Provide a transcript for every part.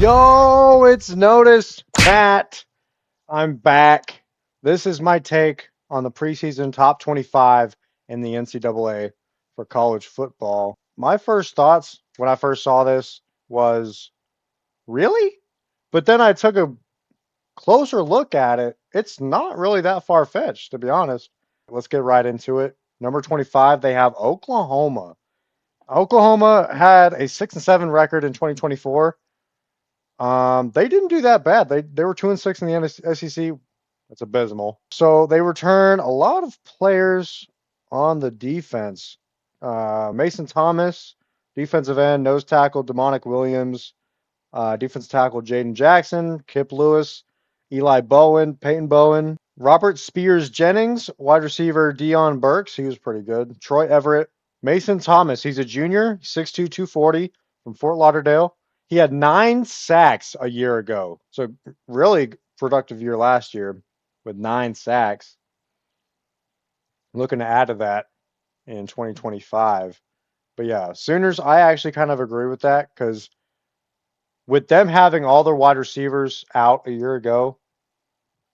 Yo, it's Notice Matt. I'm back. This is my take on the preseason top 25 in the NCAA for college football. My first thoughts when I first saw this was, really? But then I took a closer look at it. It's not really that far-fetched, to be honest. Let's get right into it. Number 25, they have Oklahoma. Oklahoma had a 6-7 record in 2024. They didn't do that bad. They were 2-6 in the SEC. That's abysmal. So they return a lot of players on the defense. Mason Thomas, defensive end, nose tackle, Demonic Williams, defensive tackle, Jaden Jackson, Kip Lewis, Eli Bowen, Peyton Bowen, Robert Spears Jennings, wide receiver, Deion Burks. He was pretty good. Troy Everett, Mason Thomas. He's a junior, 6'2", 240 from Fort Lauderdale. He had 9 sacks a year ago. So really productive year last year with 9 sacks. Looking to add to that in 2025. But yeah, Sooners, I actually kind of agree with that because with them having all their wide receivers out a year ago,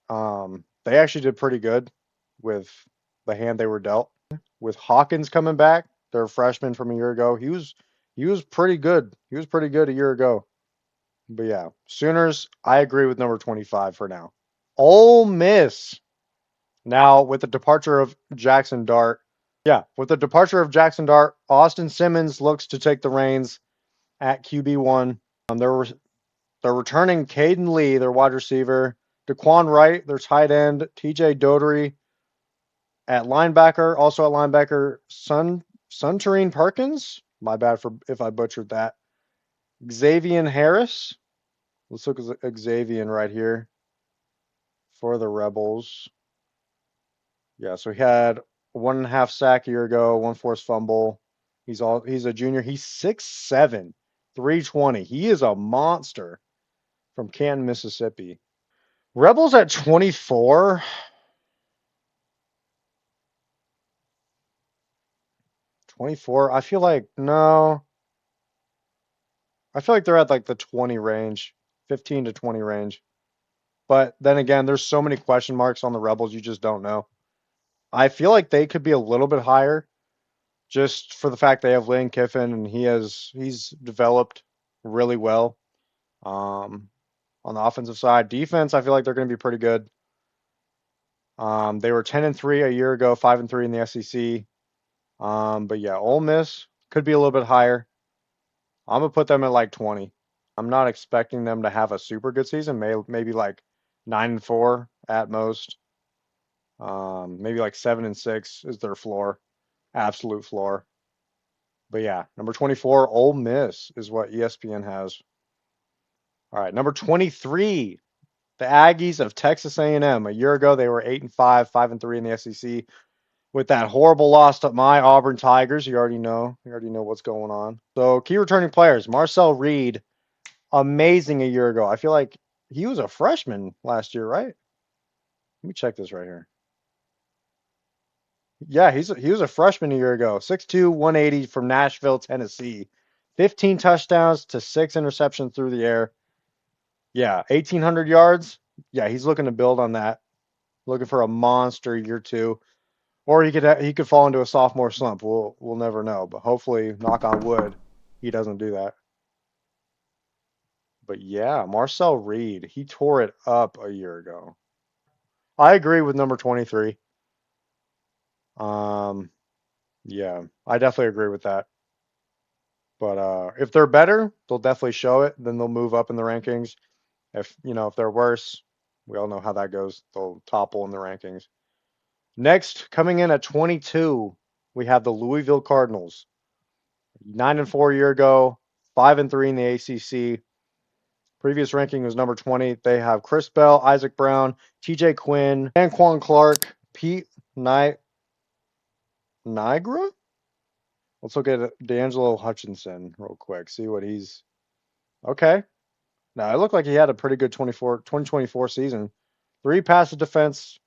they actually did pretty good with the hand they were dealt. With Hawkins coming back, their freshman from a year ago, he was pretty good. He was pretty good a year ago. But yeah, Sooners, I agree with number 25 for now. Ole Miss. Now, with the departure of Jackson Dart, Austin Simmons looks to take the reins at QB1. They're returning Caden Lee, their wide receiver, Daquan Wright, their tight end, TJ Dodery at linebacker, also at linebacker, Suntarine Perkins. My bad for if I butchered that. Xavier Harris. Let's look at Xavier right here for the Rebels. Yeah, so he had 1.5 sack a year ago, 1 forced fumble. He's a junior. He's 6'7", 320. He is a monster from Canton, Mississippi. Rebels at 24. 24. I feel like no. I feel like they're at like the 20 range, 15 to 20 range. But then again, there's so many question marks on the Rebels, you just don't know. I feel like they could be a little bit higher just for the fact they have Lane Kiffin and he's developed really well on the offensive side. Defense, I feel like they're going to be pretty good. They were 10-3 a year ago, 5-3 in the SEC. But yeah, Ole Miss could be a little bit higher. I'm gonna put them at like 20. I'm not expecting them to have a super good season. Maybe like 9-4 at most. Maybe like 7-6 is their floor, absolute floor. But yeah, number 24, Ole Miss is what ESPN has. All right, number 23, the Aggies of Texas A&M. A year ago, they were 8-5, 5-3 in the SEC. With that horrible loss to my Auburn Tigers, you already know what's going on. So key returning players: Marcel Reed, amazing a year ago. I feel like he was a freshman last year, right? Let me check this right here. Yeah, he was a freshman a year ago. 6'2", 180 from Nashville, Tennessee. 15 touchdowns to 6 interceptions through the air. Yeah, 1,800 yards. Yeah, he's looking to build on that. Looking for a monster year 2. Or he could fall into a sophomore slump. We'll never know. But hopefully, knock on wood, he doesn't do that. But yeah, Marcel Reed, he tore it up a year ago. I agree with number 23. Yeah, I definitely agree with that. But if they're better, they'll definitely show it. Then they'll move up in the rankings. If they're worse, we all know how that goes. They'll topple in the rankings. Next, coming in at 22, we have the Louisville Cardinals. 9-4 a year ago, 5-3 in the ACC. Previous ranking was number 20. They have Chris Bell, Isaac Brown, TJ Quinn, Anquan Clark, Pete Nigra. Let's look at D'Angelo Hutchinson real quick. See what he's. Okay. Now, it looked like he had a pretty good 2024 season. 3 passes defense,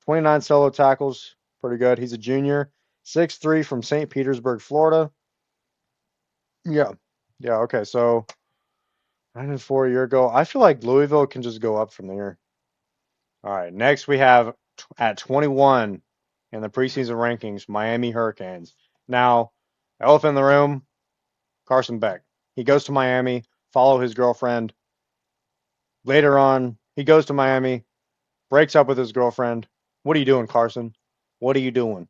29 solo tackles. Pretty good. He's a junior. 6'3 from St. Petersburg, Florida. Yeah. Yeah, okay. So 9-4 a year ago. I feel like Louisville can just go up from there. All right. Next, we have at 21 in the preseason rankings, Miami Hurricanes. Now, elephant in the room, Carson Beck. He goes to Miami, follow his girlfriend. Later on, he goes to Miami, breaks up with his girlfriend. What are you doing, Carson? What are you doing?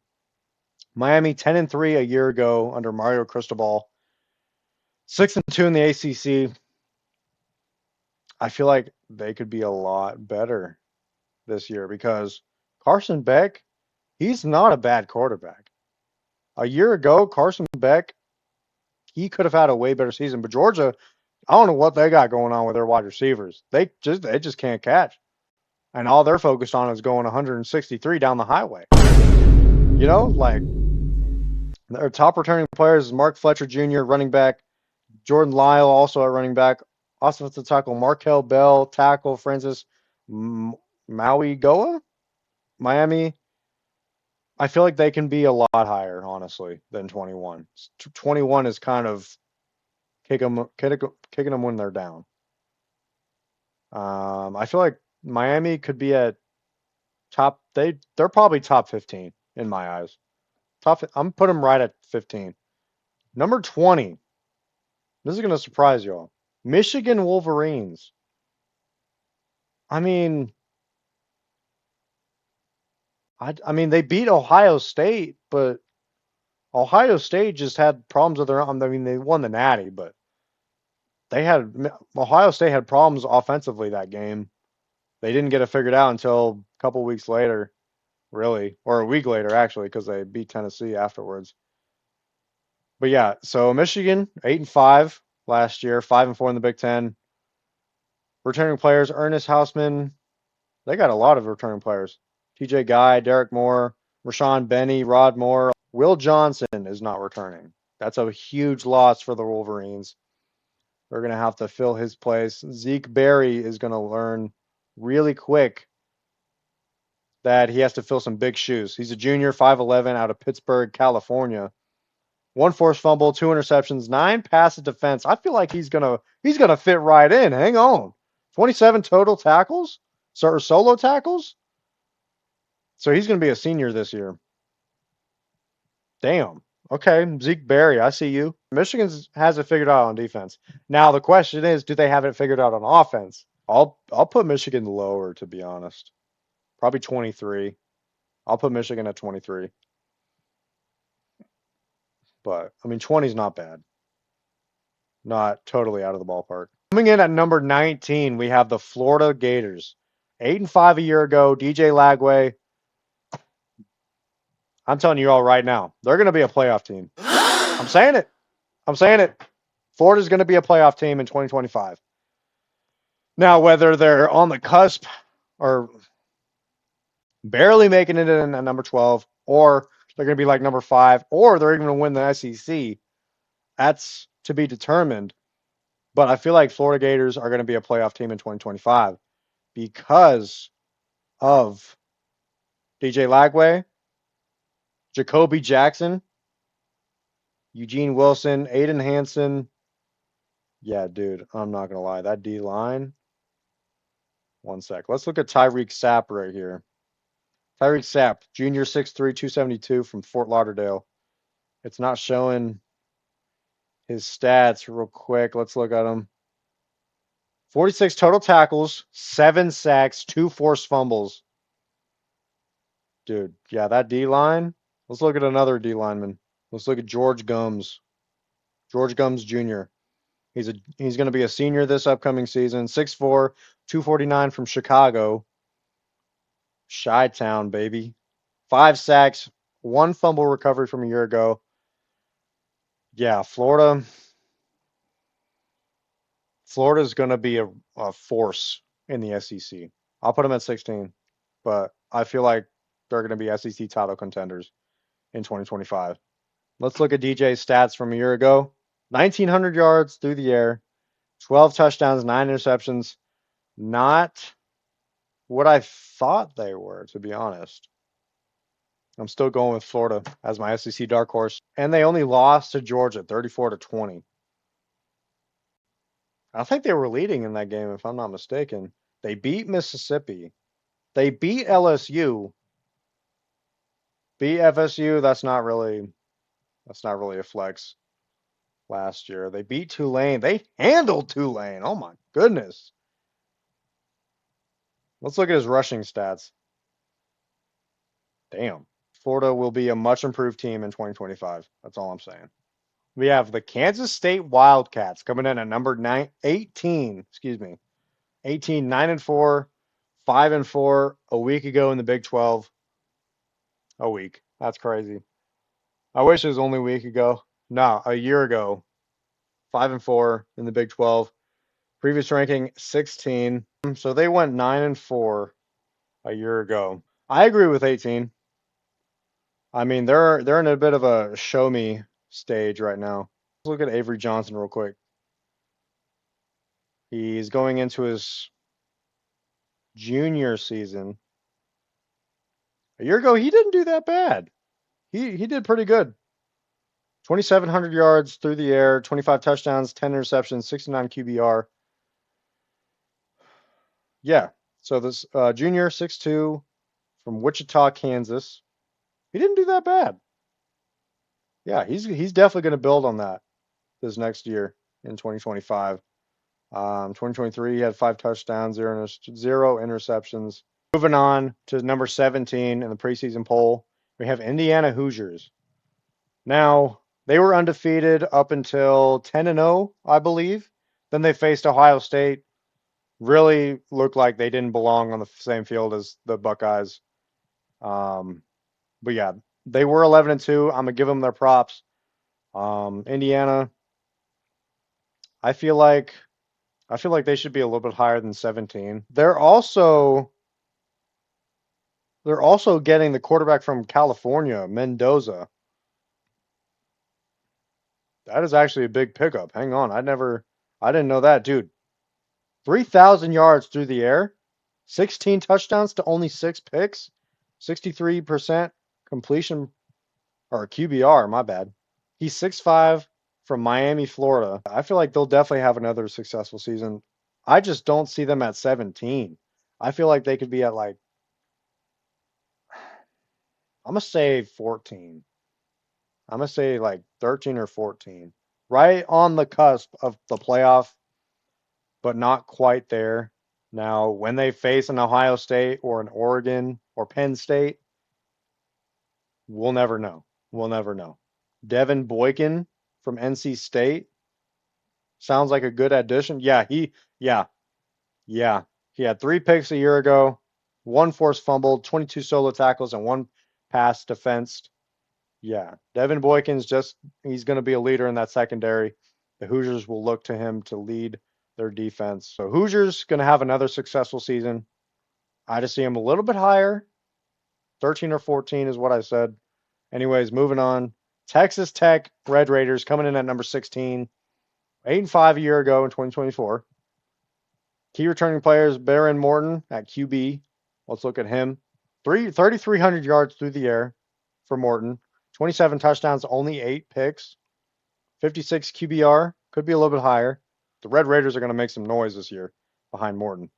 Miami 10-3 a year ago under Mario Cristobal. 6-2 in the ACC. I feel like they could be a lot better this year because Carson Beck, he's not a bad quarterback. A year ago, Carson Beck, he could have had a way better season. But Georgia, I don't know what they got going on with their wide receivers. They just can't catch. And all they're focused on is going 163 down the highway. You know, like their top returning players is Mark Fletcher Jr., running back, Jordan Lyle, also a running back, offensive tackle Markel Bell, tackle Francis Maui Goa, Miami. I feel like they can be a lot higher, honestly, than 21. 21 is kind of kicking them when they're down. I feel like Miami could be at top. They're probably top 15 in my eyes. I'm putting them right at 15. Number 20. This is gonna surprise y'all. Michigan Wolverines. I mean, I mean they beat Ohio State, but Ohio State just had problems with their own. I mean, they won the Natty, but Ohio State had problems offensively that game. They didn't get it figured out until a couple weeks later, really, or a week later actually, because they beat Tennessee afterwards. But yeah, so Michigan 8-5 last year, 5-4 in the Big Ten. Returning players: Ernest Hausman. They got a lot of returning players. T.J. Guy, Derek Moore, Rashawn Benny, Rod Moore. Will Johnson is not returning. That's a huge loss for the Wolverines. They're going to have to fill his place. Zeke Berry is going to learn really quick that he has to fill some big shoes. He's a junior, 5'11", out of Pittsburgh, California. 1 forced fumble, 2 interceptions, 9 passes defense. I feel like he's gonna fit right in. Hang on. 27 total tackles, solo tackles. So he's gonna be a senior this year. Damn. Okay, Zeke Berry, I see you. Michigan has it figured out on defense. Now the question is, do they have it figured out on offense? I'll put Michigan lower, to be honest. Probably 23. I'll put Michigan at 23. But I mean, 20 is not bad. Not totally out of the ballpark. Coming in at number 19, we have the Florida Gators. 8-5 a year ago. DJ Lagway. I'm telling you all right now, they're going to be a playoff team. I'm saying it. I'm saying it. Florida's going to be a playoff team in 2025. Now, whether they're on the cusp or barely making it in at number 12, or they're going to be like number 5, or they're even going to win the SEC, that's to be determined. But I feel like Florida Gators are going to be a playoff team in 2025 because of DJ Lagway, Jacoby Jackson, Eugene Wilson, Aiden Hansen. Yeah, dude, I'm not going to lie. That D line. One sec. Let's look at Tyreek Sapp right here. Tyreek Sapp, junior 6'3", 272 from Fort Lauderdale. It's not showing his stats real quick. Let's look at him. 46 total tackles, 7 sacks, 2 forced fumbles. Dude, yeah, that D line. Let's look at another D lineman. Let's look at George Gums. George Gums Jr. He's going to be a senior this upcoming season. 6'4", 249 from Chicago. Chi-Town, baby. 5 sacks, 1 fumble recovery from a year ago. Yeah, Florida's going to be a force in the SEC. I'll put them at 16, but I feel like they're going to be SEC title contenders in 2025. Let's look at DJ's stats from a year ago. 1,900 yards through the air, 12 touchdowns, 9 interceptions. Not what I thought they were, to be honest. I'm still going with Florida as my SEC dark horse. And they only lost to Georgia 34-20. I think they were leading in that game, if I'm not mistaken. They beat Mississippi. They beat LSU. Beat FSU. That's not really a flex last year. They beat Tulane. They handled Tulane. Oh my goodness. Let's look at his rushing stats. Damn. Florida will be a much improved team in 2025. That's all I'm saying. We have the Kansas State Wildcats coming in at number 18, excuse me. 18, 9-4, 5-4 a week ago in the Big 12. A week. That's crazy. I wish it was only a week ago. No, a year ago. 5-4 in the Big 12. Previous ranking 16. So they went 9-4 a year ago. I agree with 18. I mean, they're in a bit of a show me stage right now. Let's look at Avery Johnson real quick. He's going into his junior season. A year ago, he didn't do that bad. He did pretty good. 2,700 yards through the air, 25 touchdowns, 10 interceptions, 69 QBR. Yeah. So this junior 6'2" from Wichita, Kansas. He didn't do that bad. Yeah, he's definitely going to build on that this next year in 2025. 2023, he had 5 touchdowns, zero interceptions. Moving on to number 17 in the preseason poll, we have Indiana Hoosiers. Now, they were undefeated up until 10-0, I believe. Then they faced Ohio State. Really looked like they didn't belong on the same field as the Buckeyes. But yeah, they were 11-2. I'm gonna give them their props. Indiana, I feel like they should be a little bit higher than 17. They're also getting the quarterback from California, Mendoza. That is actually a big pickup. Hang on, I didn't know that, dude. 3,000 yards through the air, 16 touchdowns to only 6 picks, 63% completion or QBR, my bad. He's 6'5" from Miami, Florida. I feel like they'll definitely have another successful season. I just don't see them at 17. I feel like they could be at like, I'm going to say 14. I'm going to say like 13 or 14. Right on the cusp of the playoff, but not quite there. Now, when they face an Ohio State or an Oregon or Penn State, we'll never know. We'll never know. Devin Boykin from NC State sounds like a good addition. Yeah. He had 3 picks a year ago, 1 forced fumble, 22 solo tackles, and 1 pass defensed. Yeah, Devin Boykin's he's going to be a leader in that secondary. The Hoosiers will look to him to lead their defense. So Hoosiers going to have another successful season. I just see him a little bit higher. 13 or 14 is what I said. Anyways, moving on. Texas Tech Red Raiders coming in at number 16. 8-5 a year ago in 2024. Key returning players, Baron Morton at QB. Let's look at him. 3,300 yards through the air for Morton. 27 touchdowns, only 8 picks. 56 QBR. Could be a little bit higher. The Red Raiders are going to make some noise this year behind Morton.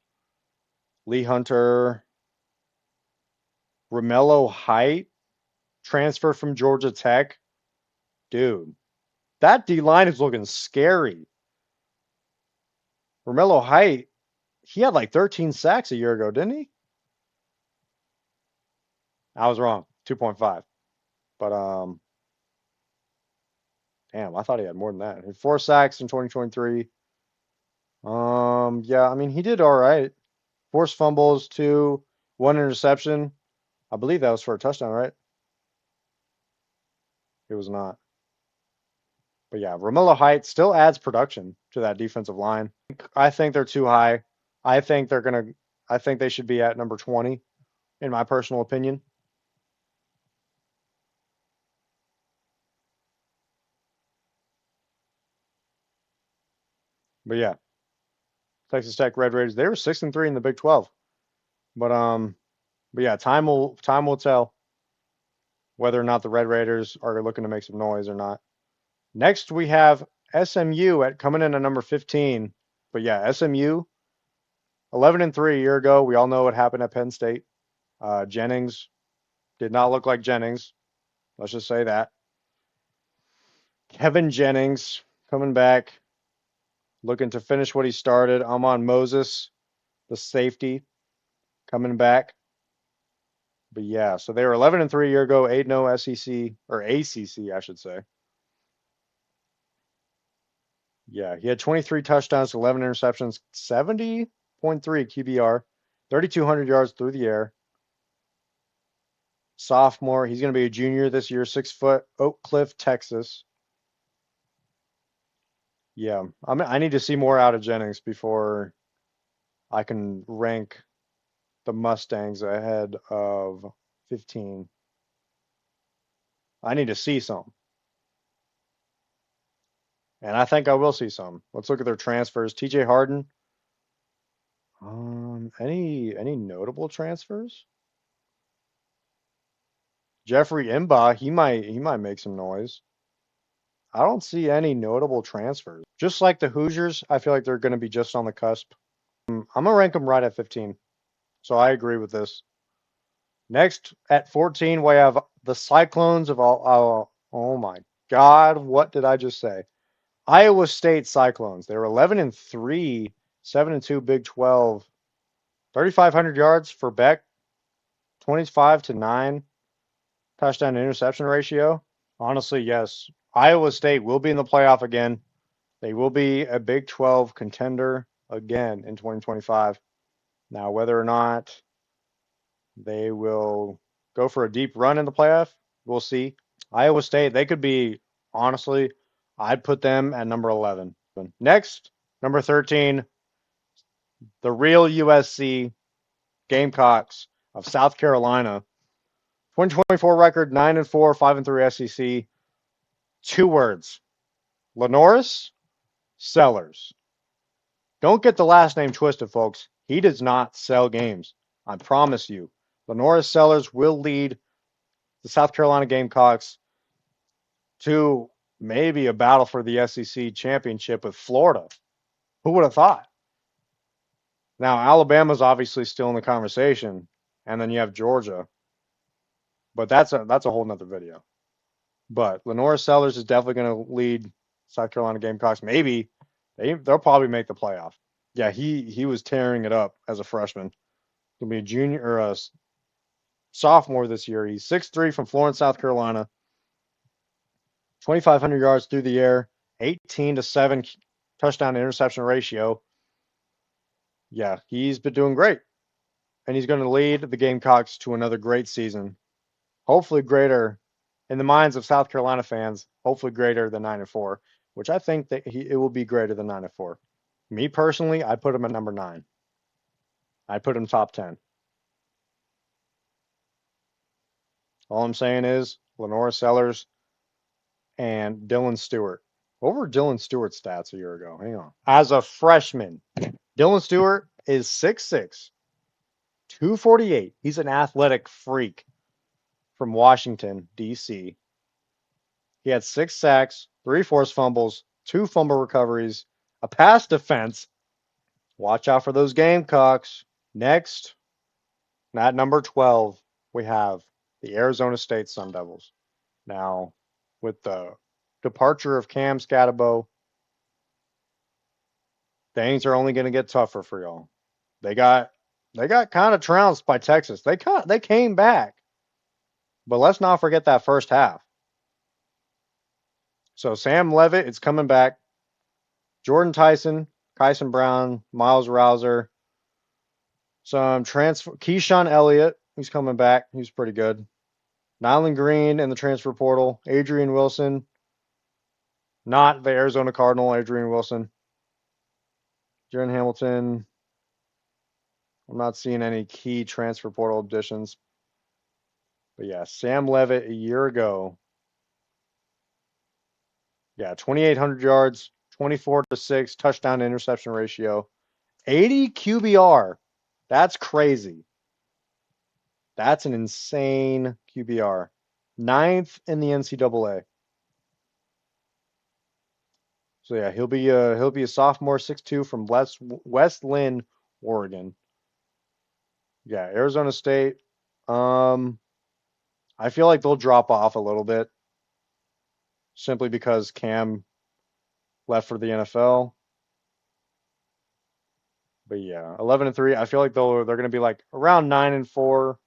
Lee Hunter. Romello Height. Transfer from Georgia Tech. Dude, that D-line is looking scary. Romello Height, he had like 13 sacks a year ago, didn't he? I was wrong. 2.5. But damn, I thought he had more than that. He had 4 sacks in 2023. Yeah, I mean he did all right. Forced fumbles, 2, 1 interception. I believe that was for a touchdown, right? It was not. But yeah, Romello Height still adds production to that defensive line. I think they're too high. I think they should be at number 20, in my personal opinion. But yeah, Texas Tech Red Raiders, they were 6-3 in the Big 12. But yeah, time will tell whether or not the Red Raiders are looking to make some noise or not. Next, we have SMU coming in at number 15. But yeah, SMU 11-3 a year ago. We all know what happened at Penn State. Jennings did not look like Jennings. Let's just say that. Kevin Jennings coming back, looking to finish what he started. Amon Moses, the safety, coming back. But yeah, so they were 11-3 a year ago, 8-0 SEC or ACC, I should say. Yeah, he had 23 touchdowns, 11 interceptions, 70.3 QBR, 3,200 yards through the air. Sophomore, he's going to be a junior this year, 6 foot, Oak Cliff, Texas. Yeah, I need to see more out of Jennings before I can rank the Mustangs ahead of 15. I need to see some. And I think I will see some. Let's look at their transfers. TJ Harden. Any notable transfers? Jeffrey Imba, he might make some noise. I don't see any notable transfers. Just like the Hoosiers, I feel like they're going to be just on the cusp. I'm gonna rank them right at 15. So I agree with this. Next at 14, we have the Cyclones of all. Oh my God, what did I just say? Iowa State Cyclones. They were 11-3, 7-2 Big 12, 3,500 yards for Beck, 25-9 touchdown to interception ratio. Honestly, yes. Iowa State will be in the playoff again. They will be a Big 12 contender again in 2025. Now, whether or not they will go for a deep run in the playoff, we'll see. Iowa State, they could be, honestly, I'd put them at number 11. Next, number 13, the real USC Gamecocks of South Carolina. 2024 record 9-4, 5-3 SEC. 2 words: Lenoris Sellers. Don't get the last name twisted, folks. He does not sell games. I promise you. Lenoris Sellers will lead the South Carolina Gamecocks to maybe a battle for the SEC championship with Florida. Who would have thought? Now, Alabama's obviously still in the conversation, and then you have Georgia. But that's a whole nother video. But Lenoris Sellers is definitely going to lead South Carolina Gamecocks. Maybe they'll probably make the playoff. Yeah, he was tearing it up as a freshman. He'll be a junior or a sophomore this year. He's 6'3" from Florence, South Carolina. 2,500 yards through the air, 18-7 touchdown to interception ratio. Yeah, he's been doing great. And he's going to lead the Gamecocks to another great season. Hopefully greater in the minds of South Carolina fans, hopefully greater than 9-4, which I think that it will be greater than 9-4. Me personally, I put him at number 9. I put him top 10. All I'm saying is Lenoris Sellers and Dylan Stewart. What were Dylan Stewart's stats a year ago? Hang on. As a freshman, Dylan Stewart is 6'6", 248. He's an athletic freak from Washington, D.C. He had 6 sacks, 3 forced fumbles, 2 fumble recoveries, a pass defense. Watch out for those Gamecocks. Next, at number 12, we have the Arizona State Sun Devils. Now, with the departure of Cam Scatterbo, things are only going to get tougher for y'all. They got kind of trounced by Texas. They came back, but let's not forget that first half. So Sam Levitt is coming back. Jordan Tyson, Kyson Brown, Miles Rouser, some transfer. Keyshawn Elliott, he's coming back. He's pretty good. Nyland Green in the transfer portal. Adrian Wilson, not the Arizona Cardinal. Adrian Wilson. Jaron Hamilton. I'm not seeing any key transfer portal additions. But yeah, Sam Levitt a year ago. Yeah, 2,800 yards, 24-6 touchdown to interception ratio, 80 QBR. That's crazy. That's an insane QBR. 9th in the NCAA. So yeah, he'll be a sophomore, 6'2", from West Lynn, Oregon. Yeah, Arizona State. Um, I feel like they'll drop off a little bit simply because Cam left for the NFL. But yeah, 11-3. I feel like they're going to be like around 9-4,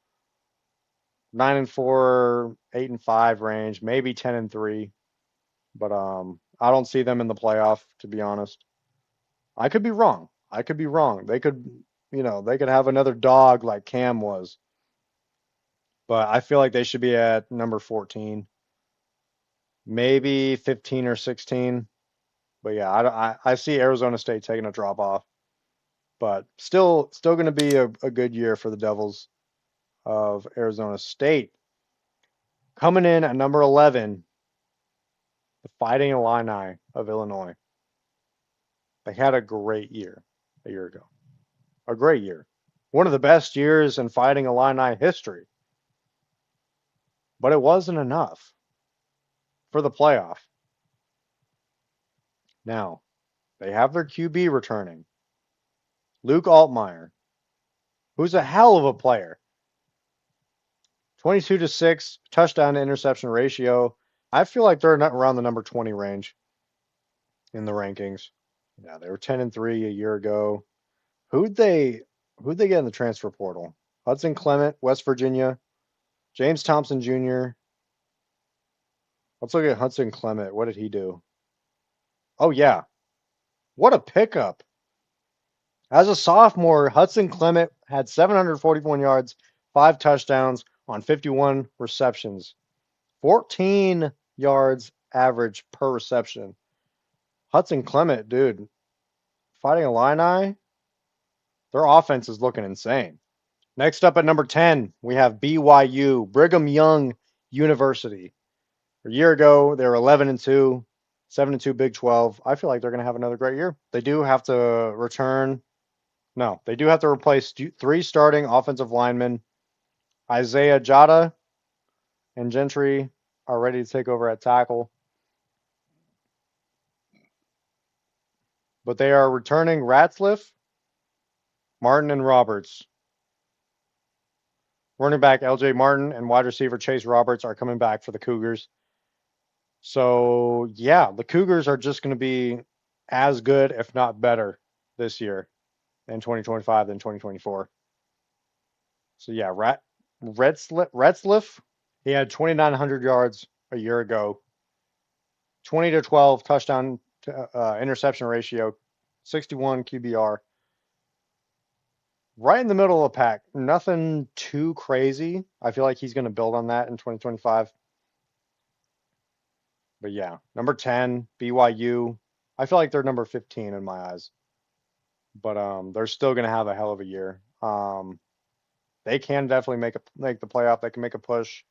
9-4, 8-5 range, maybe 10-3. But I don't see them in the playoff, to be honest. I could be wrong. I could be wrong. They could, they could have another dog like Cam was. But I feel like they should be at number 14, maybe 15 or 16. But yeah, I see Arizona State taking a drop off. But still going to be a good year for the Devils of Arizona State. Coming in at number 11, the Fighting Illini of Illinois. They had a great year a year ago. A great year. One of the best years in Fighting Illini history. But it wasn't enough for the playoff. Now, they have their QB returning, Luke Altmaier, who's a hell of a player. 22-6 touchdown to interception ratio. I feel like they're not around the number 20 range in the rankings. Yeah, they were 10-3 a year ago. Who'd they get in the transfer portal? Hudson Clement, West Virginia. James Thompson Jr. Let's look at Hudson Clement. What did he do? Oh yeah. What a pickup. As a sophomore, Hudson Clement had 741 yards, 5 touchdowns on 51 receptions. 14 yards average per reception. Hudson Clement, dude, Fighting Illini, their offense is looking insane. Next up at number 10, we have BYU, Brigham Young University. A year ago, they were 11-2, 7-2 Big 12. I feel like they're going to have another great year. They do have to return. No, they do have to replace 3 starting offensive linemen. Isaiah Jada and Gentry are ready to take over at tackle. But they are returning Ratzliff, Martin, and Roberts. Running back LJ Martin and wide receiver Chase Roberts are coming back for the Cougars. So, yeah, the Cougars are just going to be as good, if not better, this year in 2025 than 2024. So, yeah, Retzliff, he had 2,900 yards a year ago, 20-12 touchdown to interception ratio, 61 QBR. Right in the middle of the pack. Nothing too crazy. I feel like he's going to build on that in 2025. But yeah, number 10, BYU. I feel like they're number 15 in my eyes. But they're still going to have a hell of a year. They can definitely make the playoff. They can make a push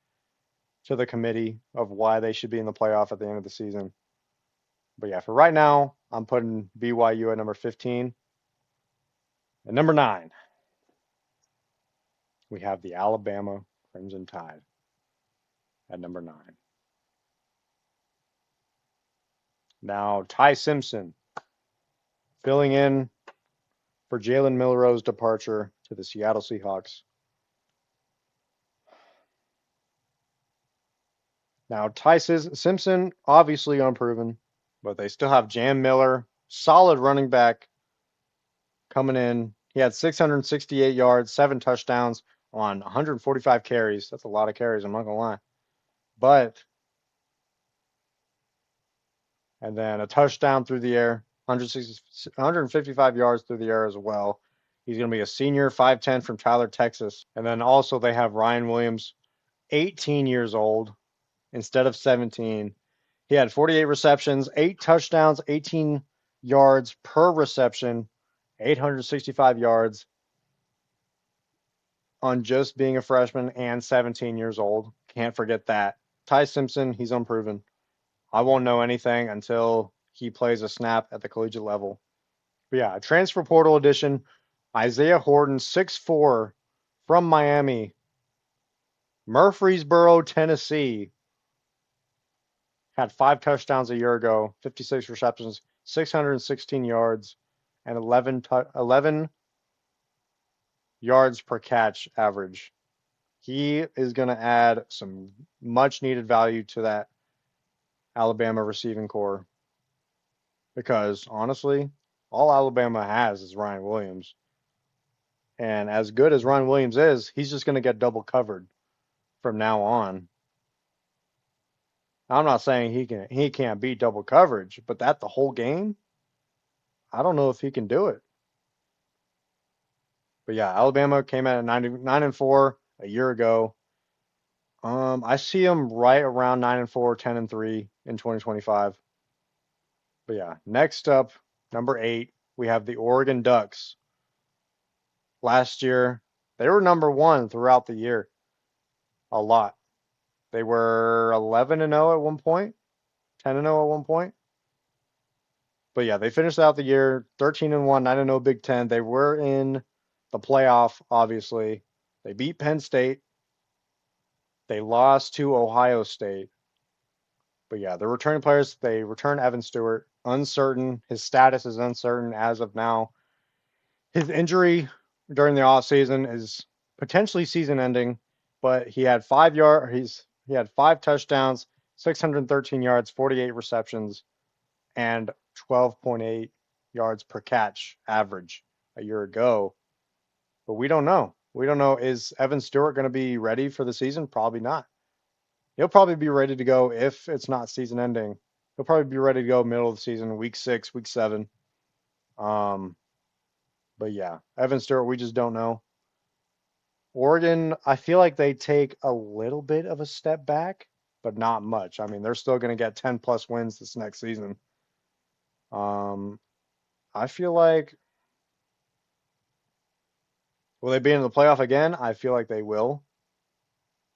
to the committee of why they should be in the playoff at the end of the season. But yeah, for right now, I'm putting BYU at number 15. And number 9, we have the Alabama Crimson Tide at number 9. Now, Ty Simpson filling in for Jalen Milroe's departure to the Seattle Seahawks. Now, Ty Simpson, obviously unproven, but they still have Jam Miller, solid running back, coming in. He had 668 yards, 7 touchdowns on 145 carries. That's a lot of carries, I'm not going to lie. And then a touchdown through the air, 155 yards through the air as well. He's going to be a senior, 5'10", from Tyler, Texas. And then also they have Ryan Williams, 18 years old instead of 17. He had 48 receptions, 8 touchdowns, 18 yards per reception, 865 yards on just being a freshman and 17 years old. Can't forget that. Ty Simpson, he's unproven. I won't know anything until he plays a snap at the collegiate level. But yeah, transfer portal edition, Isaiah Horton, 6'4", from Miami, Murfreesboro, Tennessee. Had 5 touchdowns a year ago, 56 receptions, 616 yards, and 11 yards per catch average. He is going to add some much needed value to that Alabama receiving core because honestly, all Alabama has is Ryan Williams. And as good as Ryan Williams is, he's just going to get double covered from now on. I'm not saying he can't beat double coverage, but that the whole game, I don't know if he can do it. But yeah, Alabama came in at 9-4 a year ago. I see him right around 9-4, 10-3 in 2025. But yeah, next up, number 8, we have the Oregon Ducks. Last year, they were number 1 throughout the year. A lot. They were 11-0 at one point, 10-0 at one point. But yeah, they finished out the year 13-1, 9-0 Big Ten. They were in the playoff, obviously. They beat Penn State. They lost to Ohio State. But yeah, the returning players, they return Evan Stewart. Uncertain. His status is uncertain as of now. His injury during the offseason is potentially season ending, but he had 5 touchdowns, 613 yards, 48 receptions, and 12.8 yards per catch average a year ago. But we don't know. We don't know. Is Evan Stewart going to be ready for the season? Probably not. He'll probably be ready to go if it's not season ending. He'll probably be ready to go middle of the season, week 6, week 7. But yeah, Evan Stewart, we just don't know. Oregon, I feel like they take a little bit of a step back, but not much. I mean, they're still going to get 10 plus wins this next season. I feel like, will they be in the playoff again? I feel like they will,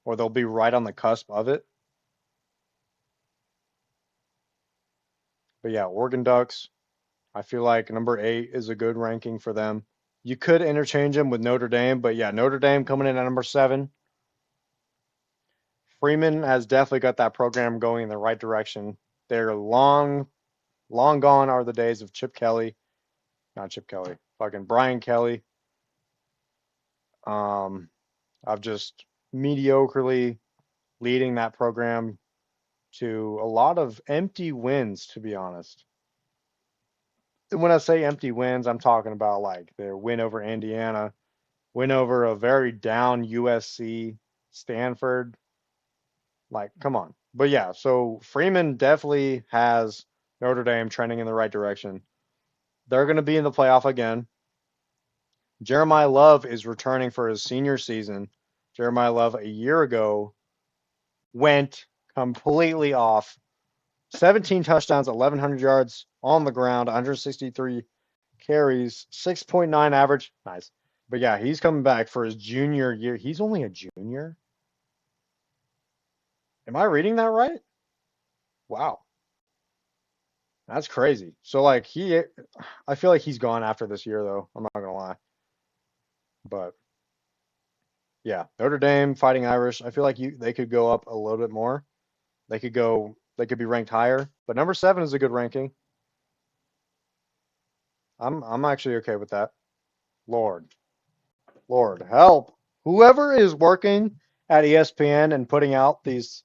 or they'll be right on the cusp of it. But yeah, Oregon Ducks, I feel like number 8 is a good ranking for them. You could interchange them with Notre Dame, but yeah, Notre Dame coming in at number 7. Freeman has definitely got that program going in the right direction. They're long gone are the days of Chip Kelly, not Chip Kelly, fucking Brian Kelly, of just mediocrely leading that program to a lot of empty wins, to be honest. And when I say empty wins, I'm talking about like their win over Indiana, win over a very down USC, Stanford. Like, come on. But yeah, so Freeman definitely has Notre Dame trending in the right direction. They're going to be in the playoff again. Jeremiah Love is returning for his senior season. Jeremiah Love a year ago went completely off. 17 touchdowns, 1,100 yards on the ground, 163 carries, 6.9 average. Nice. But yeah, he's coming back for his junior year. He's only a junior? Am I reading that right? Wow. That's crazy. So like I feel like he's gone after this year though. I'm not gonna lie. But yeah, Notre Dame, Fighting Irish. I feel like they could go up a little bit more. They could be ranked higher. But number 7 is a good ranking. I'm actually okay with that. Lord, Lord, help. Whoever is working at ESPN and putting out these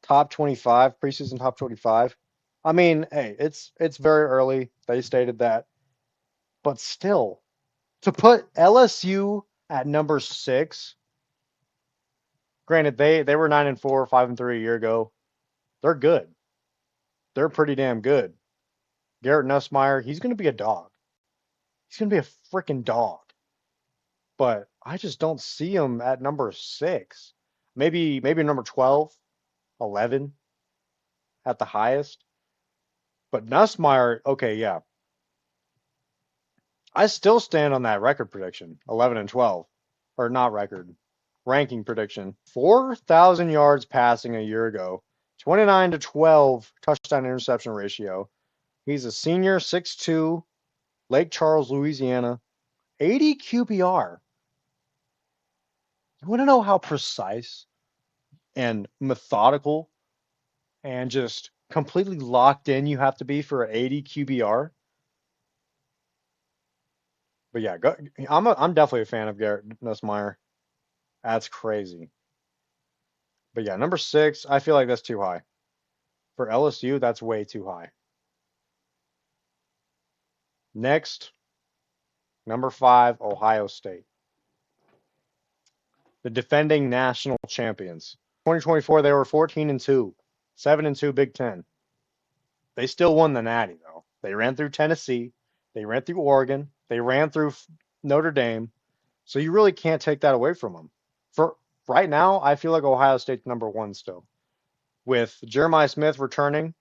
top 25, preseason top 25. I mean, hey, it's very early. They stated that. But still, to put LSU at number 6, granted they were 9-4, 5-3 a year ago. They're good. They're pretty damn good. Garrett Nussmeier, he's going to be a dog. He's going to be a freaking dog. But I just don't see him at number 6. Maybe number 12, 11 at the highest. But Nussmeier, okay, yeah. I still stand on that record prediction, 11-12, or not record, ranking prediction. 4,000 yards passing a year ago, 29-12 touchdown interception ratio. He's a senior, 6'2", Lake Charles, Louisiana, 80 QBR. You want to know how precise and methodical and just completely locked in you have to be for an 80 QBR. But yeah, I'm definitely a fan of Garrett Nussmeier. That's crazy. But yeah, number 6, I feel like that's too high. For LSU, that's way too high. Next, number 5, Ohio State. The defending national champions. 2024, they were 14-2, 7-2 Big Ten. They still won the Natty though. They ran through Tennessee, they ran through Oregon, they ran through Notre Dame. So you really can't take that away from them. For right now, I feel like Ohio State's number 1 still. With Jeremiah Smith returning,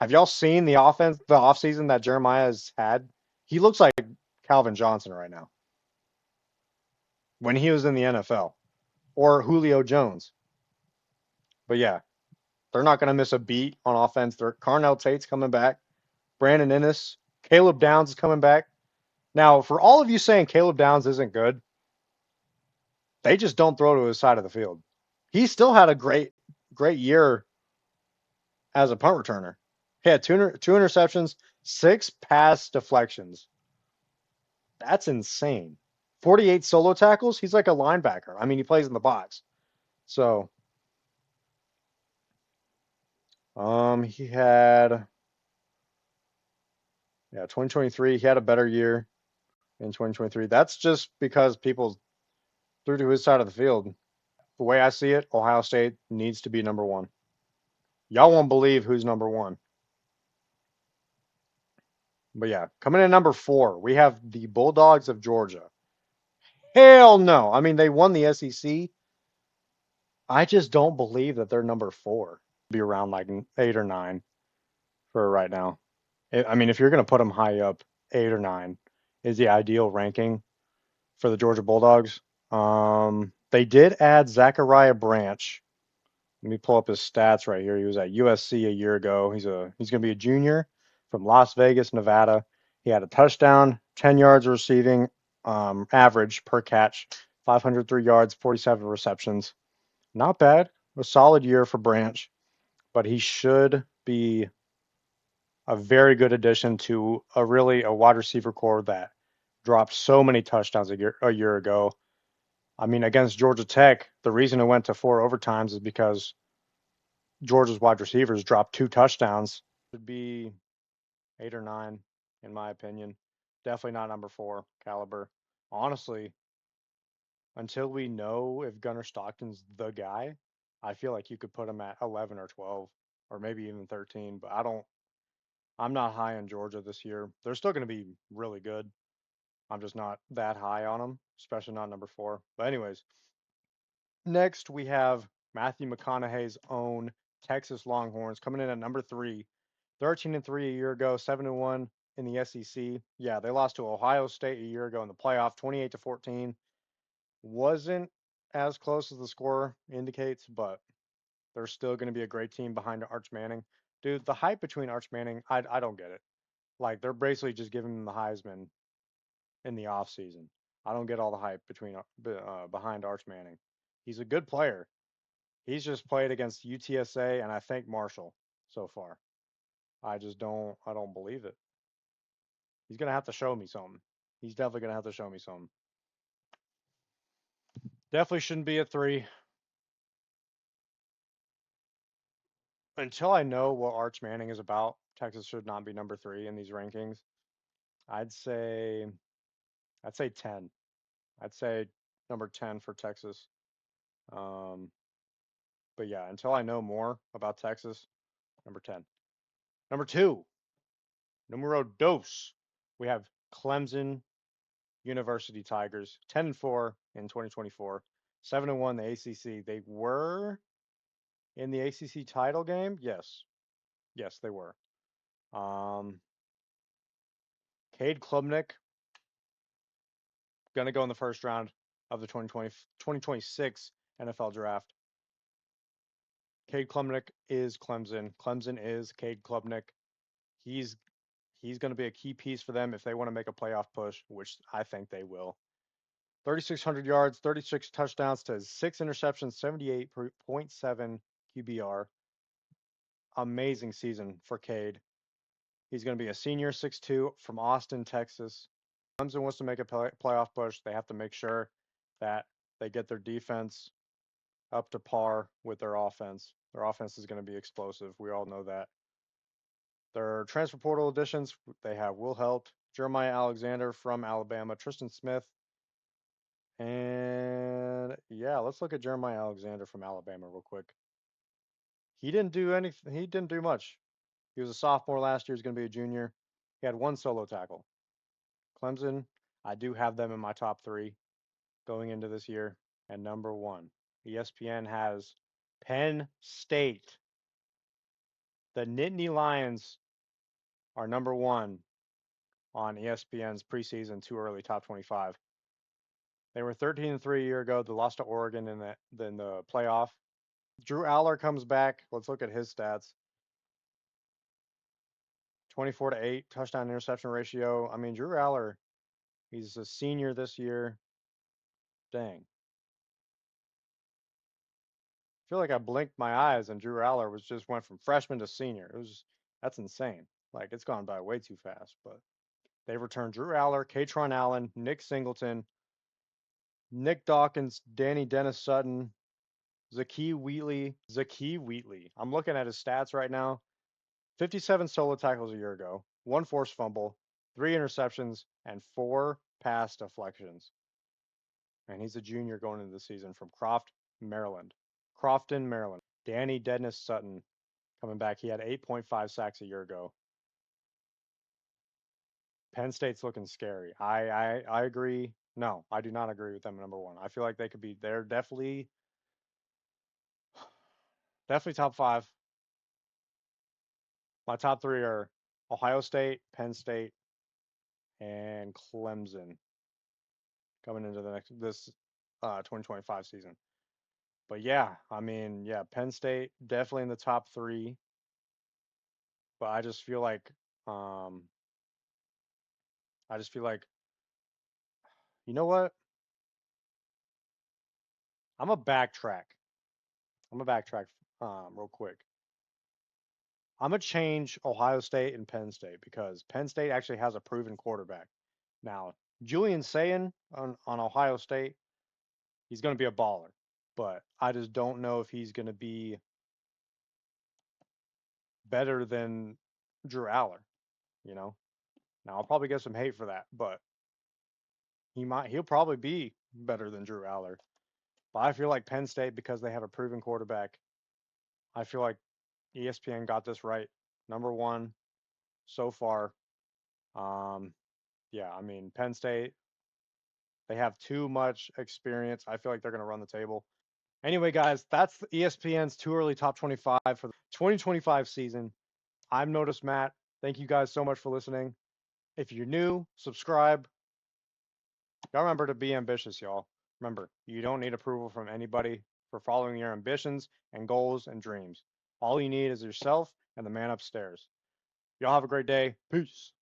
have y'all seen the offseason that Jeremiah has had? He looks like Calvin Johnson right now when he was in the NFL, or Julio Jones. But yeah, they're not going to miss a beat on offense. Carnell Tate's coming back. Brandon Inniss. Caleb Downs is coming back. Now, for all of you saying Caleb Downs isn't good, they just don't throw to his side of the field. He still had a great year as a punt returner. He had two interceptions, 6 pass deflections. That's insane. 48 solo tackles. He's like a linebacker. I mean, he plays in the box. So, he had 2023. He had a better year in 2023. That's just because people threw to his side of the field. The way I see it, Ohio State needs to be number 1. Y'all won't believe who's number 1. But yeah, coming in number 4, we have the Bulldogs of Georgia. Hell no. I mean, they won the SEC. I just don't believe that they're number 4. Be around like 8 or 9 for right now. I mean, if you're going to put them high up, 8 or 9 is the ideal ranking for the Georgia Bulldogs. They did add Zachariah Branch. Let me pull up his stats right here. He was at USC a year ago. He's going to be a junior from Las Vegas, Nevada. He had a touchdown, 10 yards receiving, average per catch, 503 yards, 47 receptions. Not bad. A solid year for Branch, but he should be a very good addition to a wide receiver core that dropped so many touchdowns a year ago. I mean, against Georgia Tech, the reason it went to 4 overtimes is because Georgia's wide receivers dropped 2 touchdowns. Should be 8 or 9, in my opinion. Definitely not number 4 caliber. Honestly, until we know if Gunnar Stockton's the guy, I feel like you could put him at 11 or 12 or maybe even 13, but I'm not high on Georgia this year. They're still going to be really good. I'm just not that high on them, especially not number 4. But anyways, next we have Matthew McConaughey's own Texas Longhorns coming in at number 3, 13-3 a year ago, 7-1 in the SEC. Yeah, they lost to Ohio State a year ago in the playoff, 28-14. Wasn't as close as the score indicates, but they're still going to be a great team behind Arch Manning. Dude, the hype between Arch Manning, I don't get it. Like they're basically just giving him the Heisman in the off season. I don't get all the hype behind Arch Manning. He's a good player. He's just played against UTSA and I think Marshall so far. I don't believe it. He's gonna have to show me something. He's definitely gonna have to show me something. Definitely shouldn't be a 3. Until I know what Arch Manning is about, Texas should not be number 3 in these rankings. I'd say I'd say 10. I'd say number 10 for Texas. Um, but yeah, until I know more about Texas, number 10. Number 2, numero dos. We have Clemson University Tigers, 10-4 in 2024, 7-1 the ACC. They were in the ACC title game. Yes, yes, they were. Um, Cade Klubnik going to go in the first round of the 2026 NFL draft. Cade Klubnik is Clemson. Clemson is Cade Klubnik. He's he's going to be a key piece for them if they want to make a playoff push, which I think they will. 3,600 yards, 36 touchdowns to 6 interceptions, 78.7 QBR. amazing season for Cade. He's going to be a senior, 6'2", from Austin, Texas. Clemson wants to make a playoff push. They have to make sure that they get their defense up to par with their offense. Their offense is going to be explosive. We all know that. Their transfer portal additions, they have Will Helt, Jeremiah Alexander from Alabama, Tristan Smith, and yeah, let's look at Jeremiah Alexander from Alabama real quick. He didn't do anything. He didn't do much. He was a sophomore last year. He's going to be a junior. He had one solo tackle. Clemson, I do have them in my top 3 going into this year. And number 1, ESPN has Penn State. The Nittany Lions are number 1 on ESPN's preseason Too Early top 25. They were 13-3 a year ago. They lost to Oregon in the playoff. Drew Aller comes back. Let's look at his stats. 24-8 touchdown interception ratio. I mean, Drew Aller, he's a senior this year. Dang. I feel like I blinked my eyes and Drew Aller went from freshman to senior. That's insane. Like, it's gone by way too fast. But they returned Drew Aller, Katron Allen, Nick Singleton, Nick Dawkins, Danny Dennis Sutton, Zakee Wheatley. I'm looking at his stats right now. 57 solo tackles a year ago, 1 forced fumble, 3 interceptions, and 4 pass deflections. And he's a junior going into the season from Crofton, Maryland. Danny Dennis Sutton coming back. He had 8.5 sacks a year ago. Penn State's looking scary. I agree. No, I do not agree with them at number 1. I feel like they're definitely top 5. My top 3 are Ohio State, Penn State, and Clemson coming into this 2025 season. But yeah, I mean, yeah, Penn State definitely in the top 3. But I just feel like you know what? I'm gonna backtrack. Real quick. I'm gonna change Ohio State and Penn State because Penn State actually has a proven quarterback. Now, Julian Sayin on Ohio State, he's gonna be a baller, but I just don't know if he's gonna be better than Drew Aller, you know. Now I'll probably get some hate for that, but he'll probably be better than Drew Aller. But I feel like Penn State, because they have a proven quarterback, I feel like ESPN got this right. Number 1 so far. Yeah, I mean, Penn State, they have too much experience. I feel like they're going to run the table. Anyway, guys, that's ESPN's Too Early Top 25 for the 2025 season. I'm Notice Matt. Thank you guys so much for listening. If you're new, subscribe. Y'all remember to be ambitious, y'all. Remember, you don't need approval from anybody for following your ambitions and goals and dreams. All you need is yourself and the man upstairs. Y'all have a great day. Peace.